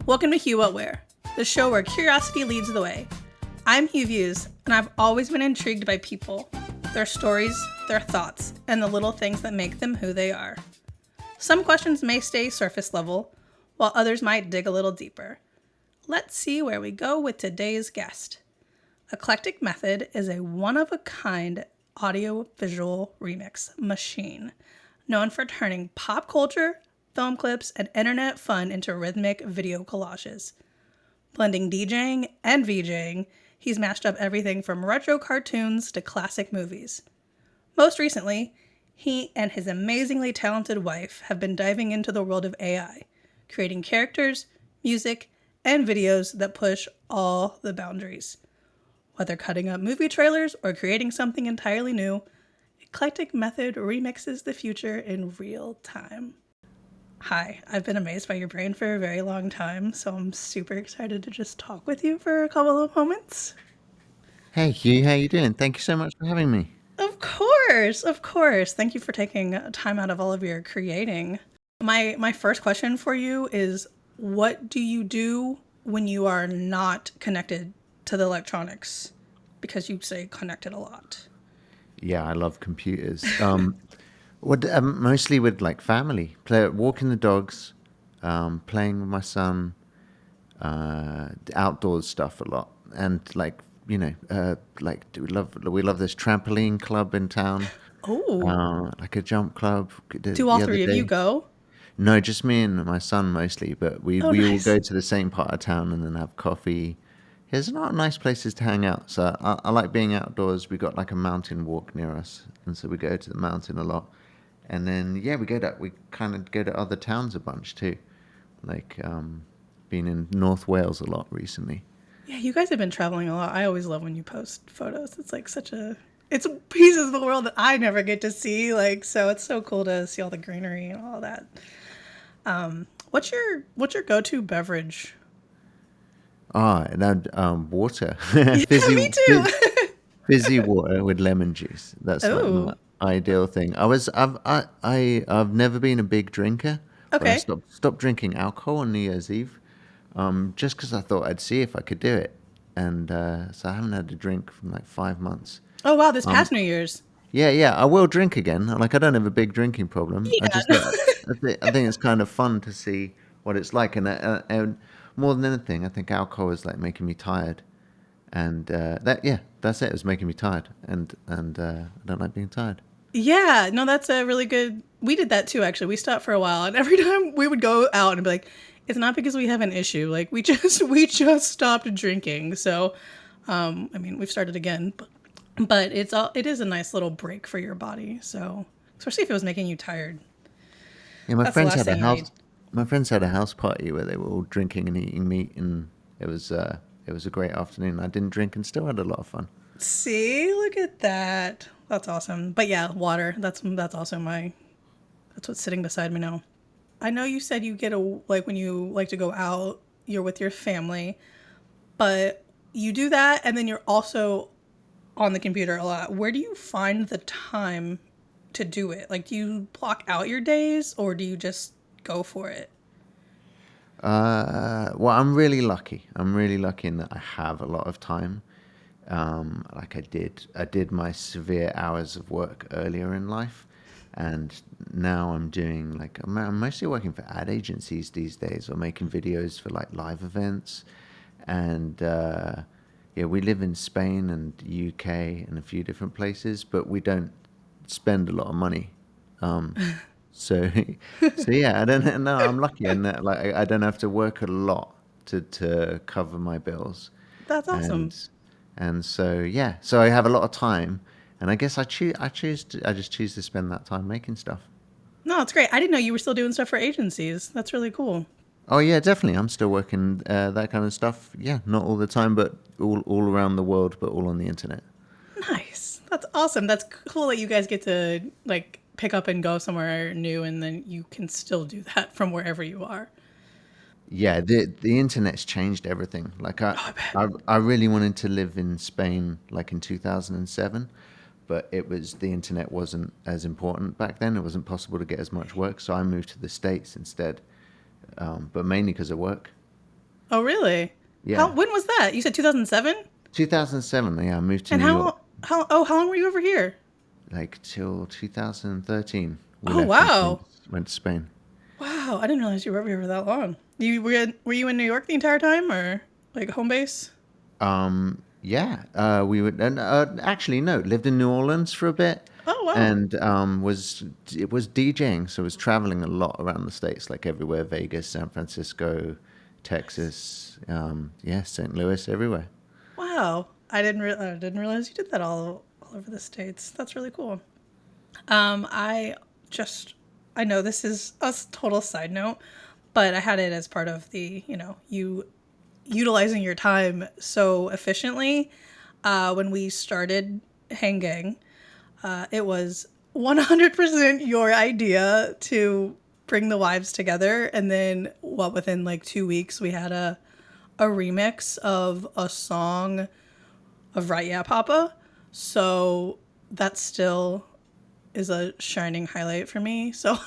Welcome to Hugh What Where, the show where curiosity leads the way. I'm Hugh Views, and I've always been intrigued by people, their stories, their thoughts, and the little things that make them who they are. Some questions may stay surface level, while others might dig a little deeper. Let's see where we go with today's guest. Eclectic Method is a one-of-a-kind audio-visual remix machine, known for turning pop culture, film clips, and internet fun into rhythmic video collages. Blending DJing and VJing, he's mashed up everything from retro cartoons to classic movies. Most recently, he and his amazingly talented wife have been diving into the world of AI, creating characters, music, and videos that push all the boundaries. Whether cutting up movie trailers or creating something entirely new, Eclectic Method remixes the future in real time. Hi, I've been amazed by your brain for a very long time, so I'm super excited to just talk with you for a couple of moments. Hey Hugh, how you doing? Thank you so much for having me. Of course, of course. Thank you for taking time out of all of your creating. My first question for you is, what do you do when you are not connected to the electronics? Because you say connected a lot. Yeah, I love computers. Mostly with like family, walking the dogs, playing with my son, outdoors stuff a lot, and we love this trampoline club in town, Oh, like a jump club. do all The other three of you day, go? no, just me and my son mostly, but we Oh, we all nice. go to the same part of town and then have coffee. There's not nice places to hang out, so I like being outdoors. We got like a mountain walk near us, and so we go to the mountain a lot. And then yeah, we kind of go to other towns a bunch too, like been in North Wales a lot recently. Yeah, you guys have been traveling a lot. I always love when you post photos. It's like it's pieces of the world that I never get to see. Like, so it's so cool to see all the greenery and all that. What's your go-to beverage? And water, Yeah, me too. fizzy water with lemon juice. That's like my Oh, ideal thing. I've never been a big drinker, but I okay. stopped drinking alcohol on New Year's Eve, just because I thought I'd see if I could do it, and so I haven't had a drink for like 5 months. Oh wow, this Um, past New Year's. yeah, I will drink again. Like I don't have a big drinking problem. I just Yeah. thought I think it's kind of fun to see what it's like, and more than anything, I think alcohol is like making me tired, and that's it. It was making me tired, and I don't like being tired. Yeah, no, that's a really good. We did that too, actually. We stopped for a while, and every time we would go out and be like, "It's not because we have an issue. Like we just stopped drinking." So, I mean, we've started again, but it is a nice little break for your body. So, especially if it was making you tired, Yeah, that's the last thing you need. my friends had a house party where they were all drinking and eating meat, and it was a great afternoon. I didn't drink and still had a lot of fun. See, look at that. That's awesome. But yeah, water. That's also my. That's what's sitting beside me now. I know you said you get a like when you like to go out, you're with your family, but you do that and then you're also on the computer a lot. Where do you find the time to do it? Like, do you block out your days or do you just go for it? Well, I'm really lucky. I'm really lucky in that I have a lot of time. Like I did my severe hours of work earlier in life, and now I'm doing like I'm mostly working for ad agencies these days, or making videos for like live events, and yeah, we live in Spain and UK and a few different places, but we don't spend a lot of money. Um, so, so yeah, I don't know. I'm lucky in that like I don't have to work a lot to cover my bills, That's awesome. and and so yeah, so I have a lot of time, and I guess I just choose to spend that time making stuff. No, it's great. I didn't know you were still doing stuff for agencies. That's really cool. Oh yeah, definitely. I'm still working that kind of stuff. Yeah, not all the time, but all around the world, but all on the internet. Nice. That's awesome. That's cool that you guys get to like pick up and go somewhere new and then you can still do that from wherever you are. Yeah, the internet's changed everything. Like Oh, I bet. I really wanted to live in Spain like in 2007, but it was the internet wasn't as important back then. It wasn't possible to get as much work, so I moved to the States instead. But mainly because of work. Oh, really? Yeah, When was that? You said 2007? 2007. Yeah, I moved to And New York how long were you over here? like till 2013. We Oh, left and wow. went to Spain. Wow, I didn't realize you were over here for that long. Were you in New York the entire time, or like home base? Yeah, we would, and actually no, lived in New Orleans for a bit, Oh, wow. and was DJing, so was traveling a lot around the states, like everywhere, Vegas, San Francisco, Nice. Texas, yeah, St. Louis, everywhere. Wow, I didn't realize you did that all over the states. That's really cool. I just I know this is a total side note, but I had it as part of the you utilizing your time so efficiently. When we started Hang Gang, it was 100% your idea to bring the wives together, and then within like 2 weeks we had a remix of a song of Right Yeah Papa. So that still is a shining highlight for me. So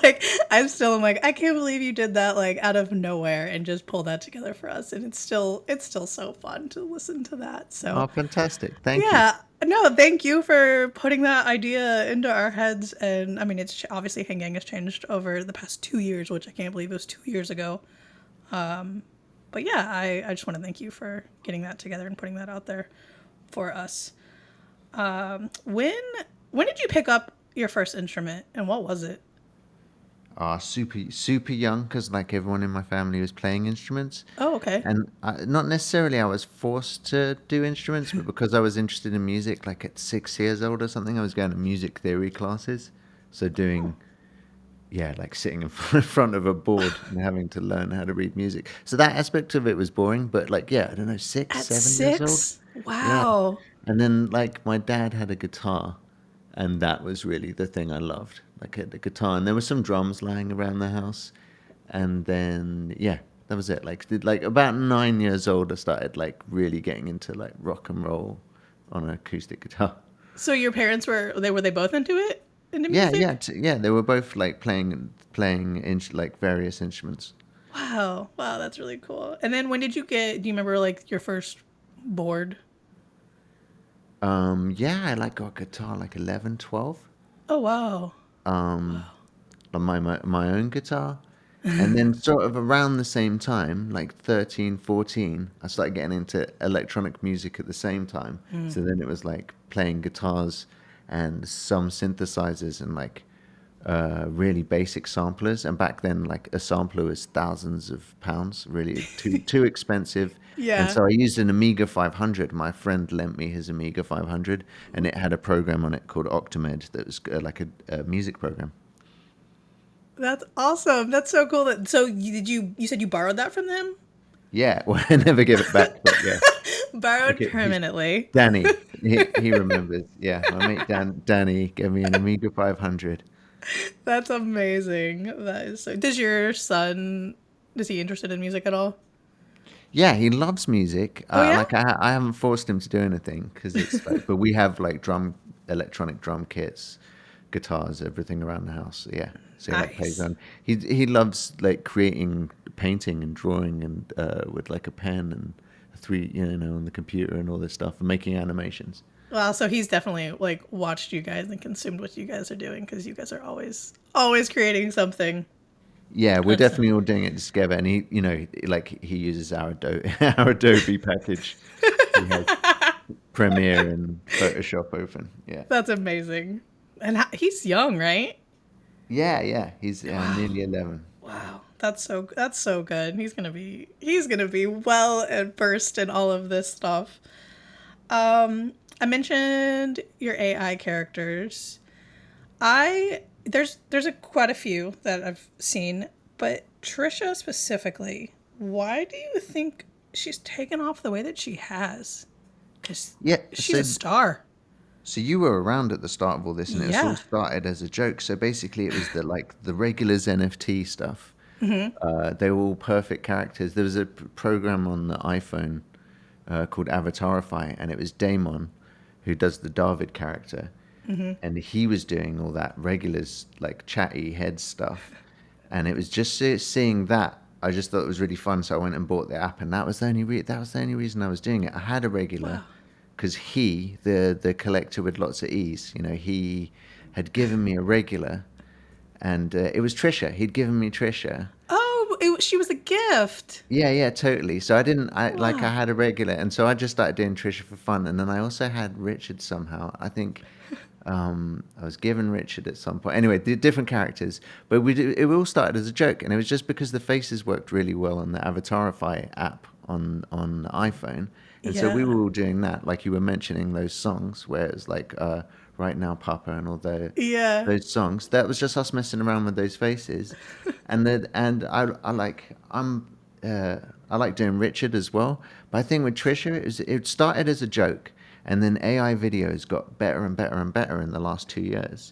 like I'm like, I can't believe you did that like out of nowhere and just pulled that together for us. And it's still so fun to listen to that. So Oh, fantastic! Thank you. yeah. No, thank you for putting that idea into our heads. And I mean, it's obviously Hang Gang has changed over the past 2 years, which I can't believe it was 2 years ago. But yeah, I just want to thank you for getting that together and putting that out there for us. When when did you pick up your first instrument and what was it? Super young, because like everyone in my family was playing instruments, Oh, okay. and not necessarily I was forced to do instruments, but because I was interested in music, like at 6 years old or something, I was going to music theory classes, so doing, yeah, like sitting in front of a board and having to learn how to read music. So that aspect of it was boring, but like, yeah, I don't know, six, At 7 years old. 6? Yeah. Wow. And then like my dad had a guitar, and that was really the thing I loved. Like the guitar, and there were some drums lying around the house, and then yeah, that was it. Like about 9 years old, I started like really getting into like rock and roll on an acoustic guitar. So your parents were they both into it? Into Yeah, yeah, music? yeah. They were both like playing like various instruments. Wow. Wow, that's really cool. And then when did you do you remember like your first board? Yeah, I like got guitar like 11, 12. Oh, wow. On my own guitar. And then sort of around the same time, like 13, 14, I started getting into electronic music at the same time. So then it was like playing guitars and some synthesizers and like really basic samplers. And back then, like a sampler was thousands of pounds, really too expensive. And Yeah. so I used an Amiga 500. My friend lent me his Amiga 500, and it had a program on it called Octamed that was like a music program. That's awesome. That's so cool. So you said you borrowed that from them? Yeah, well, I never give it back, but yeah. Borrowed Okay, he's permanently. Danny. He remembers. Yeah, my mate Danny gave me an Amiga 500. That's amazing. That is so. Does your son is he interested in music at all? Yeah, he loves music. Oh yeah? Like I haven't forced him to do anything because it's like, but we have like electronic drum kits, guitars, everything around the house. Yeah, so he like plays Nice. on. He loves like creating, painting and drawing and with like a pen and on the computer and all this stuff and making animations. Well, so he's definitely like watched you guys and consumed what you guys are doing because you guys are always creating something. Yeah, we're That's definitely all doing it together, and like he uses our Adobe our Adobe package. He has Premiere and Photoshop open. Yeah, that's amazing. And he's young, right? yeah, yeah. He's Wow. nearly 11. Wow. That's so good. He's gonna be well and versed in all of this stuff. I mentioned your AI characters. There's quite a few that I've seen, but Trisha specifically, why do you think she's taken off the way that she has? Because Yeah, she's a star. so you were around at the start of all this, and it was all Yeah. started as a joke. So basically, it was the regulars NFT stuff. They were all perfect characters. There was a program on the iPhone called Avatarify, and it was Damon who does the David character, and he was doing all that regulars like chatty head stuff, and it was just seeing that I just thought it was really fun, so I went and bought the app, and that was the only reason I was doing it. I had a regular Wow. because the collector with lots of E's, he had given me a regular, and it was Trisha. He'd given me Trisha. Oh, she was a gift. Yeah, yeah, totally. So I Wow. had a regular, and so I just started doing Trisha for fun, and then I also had Richard somehow. I think I was given Richard at some point. Anyway, the different characters, but it all started as a joke, and it was just because the faces worked really well on the Avatarify app on the iPhone, and so we Yeah. were all doing that, like you were mentioning those songs, where it's like "Right Now, Papa" and all Yeah. those songs. That was just us messing around with those faces, and I like doing Richard as well. But I think with Trisha is it started as a joke, and then AI videos got better and better and better in the last 2 years,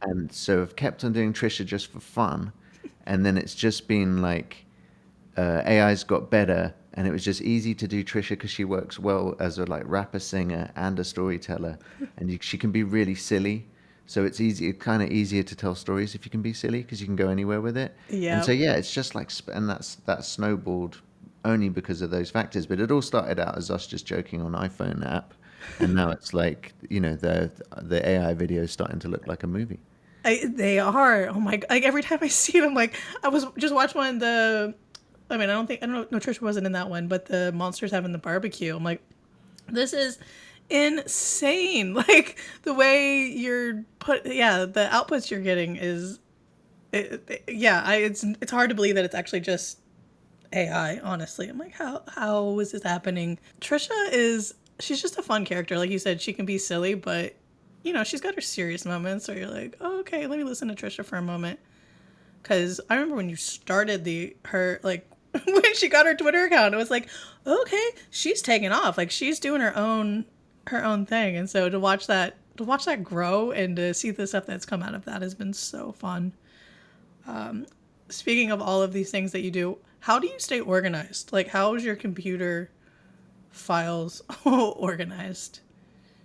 and so I've kept on doing Trisha just for fun, and then it's just been like AI's got better, and it was just easy to do Trisha because she works well as a like rapper, singer, and a storyteller, and she can be really silly. So it's easy, kind of easier to tell stories if you can be silly because you can go anywhere with it. And Yeah. so yeah, it's just like, and that snowballed only because of those factors. But it all started out as us just joking on iPhone app, and now it's like the AI video is starting to look like a movie. They are. Oh my! Like every time I see it, I'm like, I was just watched one. I mean, I don't know. No, Trisha wasn't in that one, but the monsters having the barbecue. I'm like, this is insane. Like the way you're yeah, the outputs you're getting is, yeah. It's hard to believe that it's actually just AI. Honestly, I'm like, how is this happening? Trisha she's just a fun character. Like you said, she can be silly, but she's got her serious moments where you're like, oh, okay, let me listen to Trisha for a moment. Because I remember when you started her like when she got her Twitter account, it was like, okay, she's taking off. Like she's doing her own thing. And so to watch that grow and to see the stuff that's come out of that has been so fun. Speaking of all of these things that you do, how do you stay organized? Like how is your computer files organized?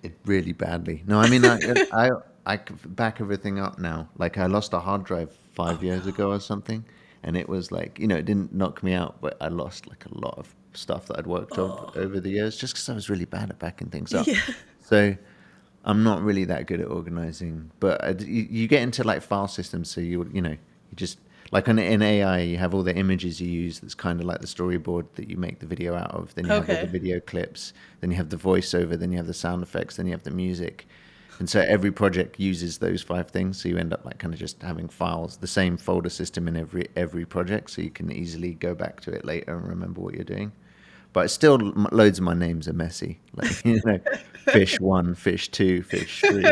It really badly. No, I mean I back everything up now. Like I lost a hard drive Oh 5 years no. ago or something, and it was like it didn't knock me out, but I lost like a lot of stuff that I'd worked on Oh. over the years just because I was really bad at backing things up. Yeah. So I'm not really that good at organizing, but you get into like file systems, so you just like in AI, you have all the images you use. That's kind of like the storyboard that you make the video out of. Then you have all the Okay. video clips. Then you have the voiceover. Then you have the sound effects. Then you have the music. And so every project uses those 5 things. So you end up like kind of just having files, the same folder system in every project, so you can easily go back to it later and remember what you're doing. But still, loads of my names are messy. Like fish one, fish two, fish three.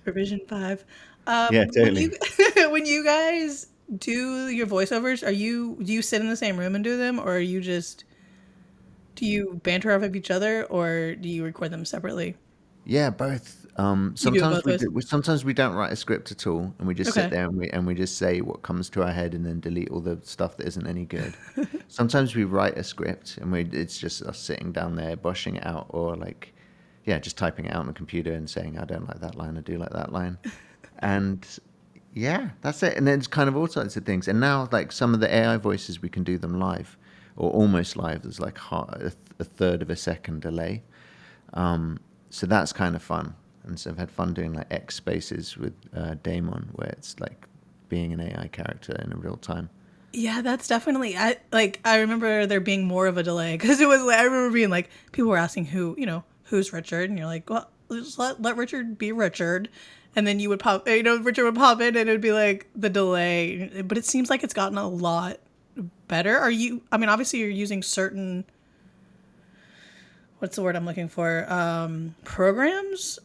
Revision 5. Yeah, When you totally. when you guys do your voiceovers, do you sit in the same room and do them, or do you banter off of each other, or do you record them separately? Yeah, both. You do it both ways. Sometimes we don't write a script at all, and we just sit Okay. there and we just say what comes to our head, and then delete all the stuff that isn't any good. Sometimes we write a script, and it's just us sitting down there bushing it out, or like, yeah, just typing it out on the computer and saying I don't like that line, I do like that line, and yeah, that's it. And then it's kind of all sorts of things. And now, like some of the AI voices, we can do them live, or almost live. There's like a third of a second delay. So that's kind of fun. And so I've had fun doing like X spaces with Damon, where it's like being an AI character in a real time. Yeah, that's definitely. I remember there being more of a delay because it was like I remember being like people were asking who's Richard, and you're like, well, just let Richard be Richard, and then you would pop, Richard would pop in, and it would be like the delay. But it seems like it's gotten a lot better. I mean, obviously you're using certain, what's the word I'm looking for? Programs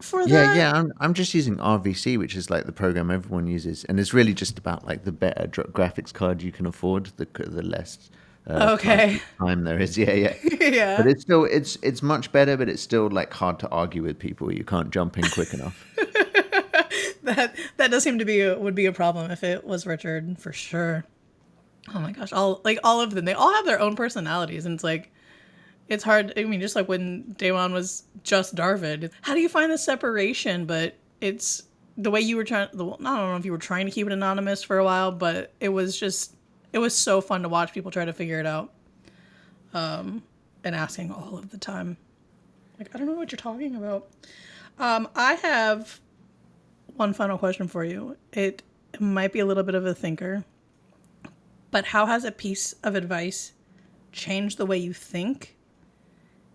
for Yeah, that. yeah. I'm just using RVC, which is like the program everyone uses, and it's really just about like the better graphics card you can afford, the less price Okay. time there is. Yeah, yeah. But Yeah. it's still it's much better, but it's still like hard to argue with people. You can't jump in quick enough. That does seem to be would be a problem if it was Richard for sure. Oh my gosh, all of them, they all have their own personalities, and it's like it's hard. I mean, just like when Daewon was just Darvid, how do you find the separation? But it's the way you were trying. I don't know if you were trying to keep it anonymous for a while, but it was just it was so fun to watch people try to figure it out, and asking all of the time. Like, I don't know what you're talking about. I have one final question for you. It might be a little bit of a thinker, but how has a piece of advice changed the way you think?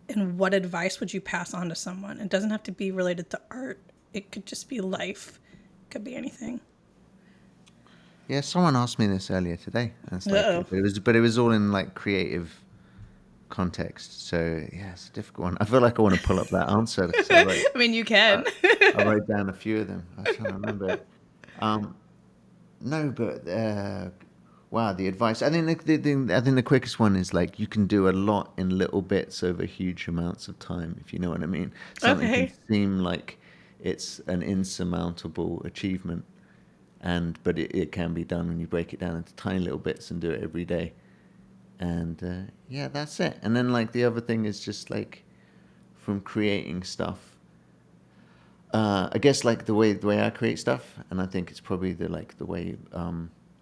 And what advice would you pass on to someone? It doesn't have to be related to art. It could just be life. It could be anything. Yeah, someone asked me this earlier today. And it's like, Uh-oh. but it was all in like creative context. So yeah, it's a difficult one. I feel like I want to pull up that answer because I mean, you can. I wrote down a few of them. I was trying to remember it. No, but wow, the advice. I think the quickest one is like you can do a lot in little bits over huge amounts of time. If you know what I mean. Something Okay. can seem like it's an insurmountable achievement, but it can be done when you break it down into tiny little bits and do it every day. And yeah, that's it. And then like the other thing is just like from creating stuff. I guess like the way I create stuff, and I think it's probably the way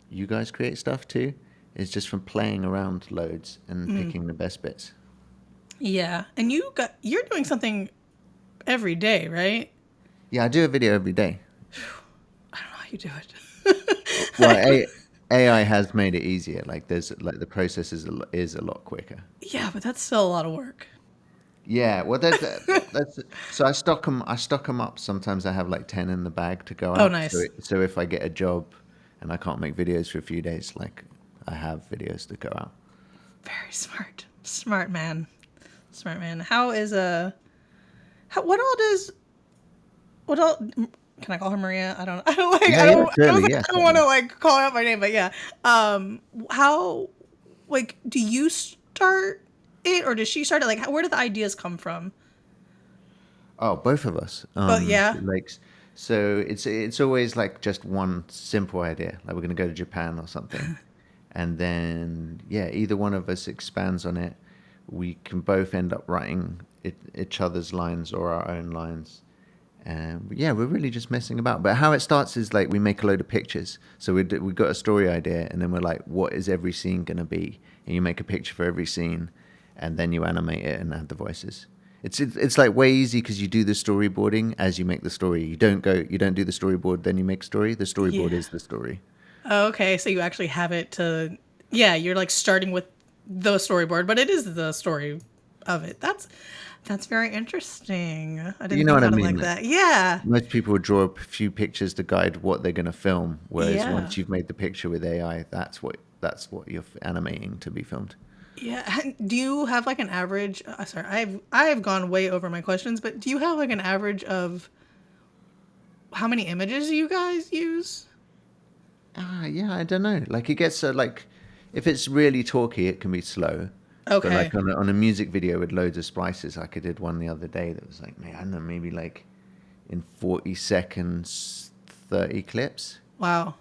you guys create stuff too, is just from playing around loads and picking the best bits. Yeah. And you're doing something every day, right? Yeah, I do a video every day. I don't know how you do it. Well, AI has made it easier. Like there's like the process is a lot quicker. Yeah, but that's still a lot of work. Yeah, well, that's so I stock them. I stock them up. Sometimes I have like 10 in the bag to go Oh, out. nice. So if I get a job and I can't make videos for a few days, like I have videos to go out. Very smart. Smart man. Smart man. What all can I call her Maria? I don't like Yeah, yeah, surely, yeah, I don't want to certainly. like call out my name, but yeah. How like do you start it or does she start it? Like where do the ideas come from? Oh, both of us. But yeah. Like, so it's always like just one simple idea, like we're gonna go to Japan or something, and then yeah, either one of us expands on it. We can both end up writing each other's lines or our own lines. And yeah, we're really just messing about. But how it starts is like we make a load of pictures. So we got a story idea, and then we're like, what is every scene gonna be? And you make a picture for every scene, and then you animate it and add the voices. It's like way easy because you do the storyboarding as you make the story. You don't do the storyboard, then you make story. The storyboard Yeah. is the story. Oh, okay, so you actually have it to yeah, you're like starting with the storyboard, but it is the story of it. That's very interesting. I You didn't know think what I about it mean? like Like, that. Yeah. most people would draw a few pictures to guide what they're going to film, whereas Yeah. once you've made the picture with AI, that's what you're animating to be filmed. Yeah. Do you have like an average? Sorry, I've gone way over my questions, but do you have like an average of how many images you guys use? Yeah, I don't know. Like it gets like, if it's really talky, it can be slow. But Okay. like on a music video with loads of splices, like I did one the other day that was like, man, I don't know, maybe like in 40 seconds, 30 clips. Wow.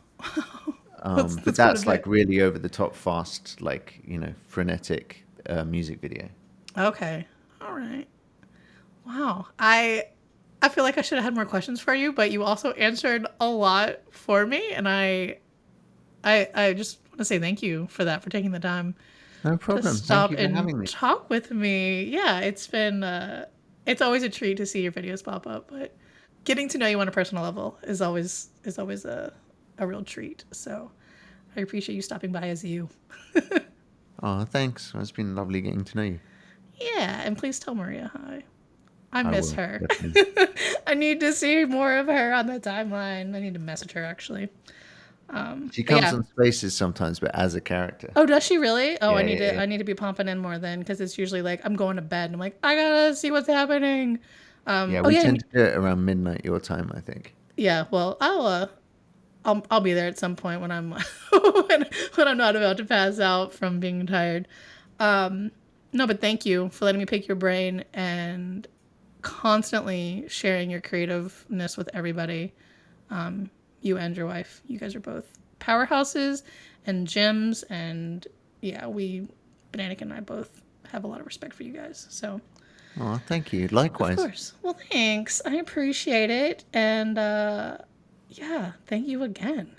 But That's quite a that's like bit. really over the top fast, like, frenetic music video. Okay. All right. Wow. I feel like I should have had more questions for you, but you also answered a lot for me, and I just want to say thank you for that, for taking the time No to problem. Thank stop you for and having me. talk with me. Yeah, it's always a treat to see your videos pop up, but getting to know you on a personal level is always a real treat. So I appreciate you stopping by as you. Oh, thanks. It's been lovely getting to know you. Yeah, and please tell Maria hi. I I miss will, her. definitely. I need to see more of her on the timeline. I need to message her actually. She But comes yeah. on Spaces sometimes, but as a character. Oh, does she really? Oh, Yeah, I yeah, need to yeah. I need to be pumping in more then because it's usually like I'm going to bed and I'm like I gotta see what's happening. Yeah, Oh we yeah, tend to do it around midnight your time, I think. yeah. Well, I'll be there at some point when I'm when I'm not about to pass out from being tired. No, but thank you for letting me pick your brain and constantly sharing your creativeness with everybody. You and your wife, you guys are both powerhouses and gems, and yeah, Bananik and I both have a lot of respect for you guys. So, Oh, thank you. of Likewise. course. Well, thanks. I appreciate it, and yeah, thank you again.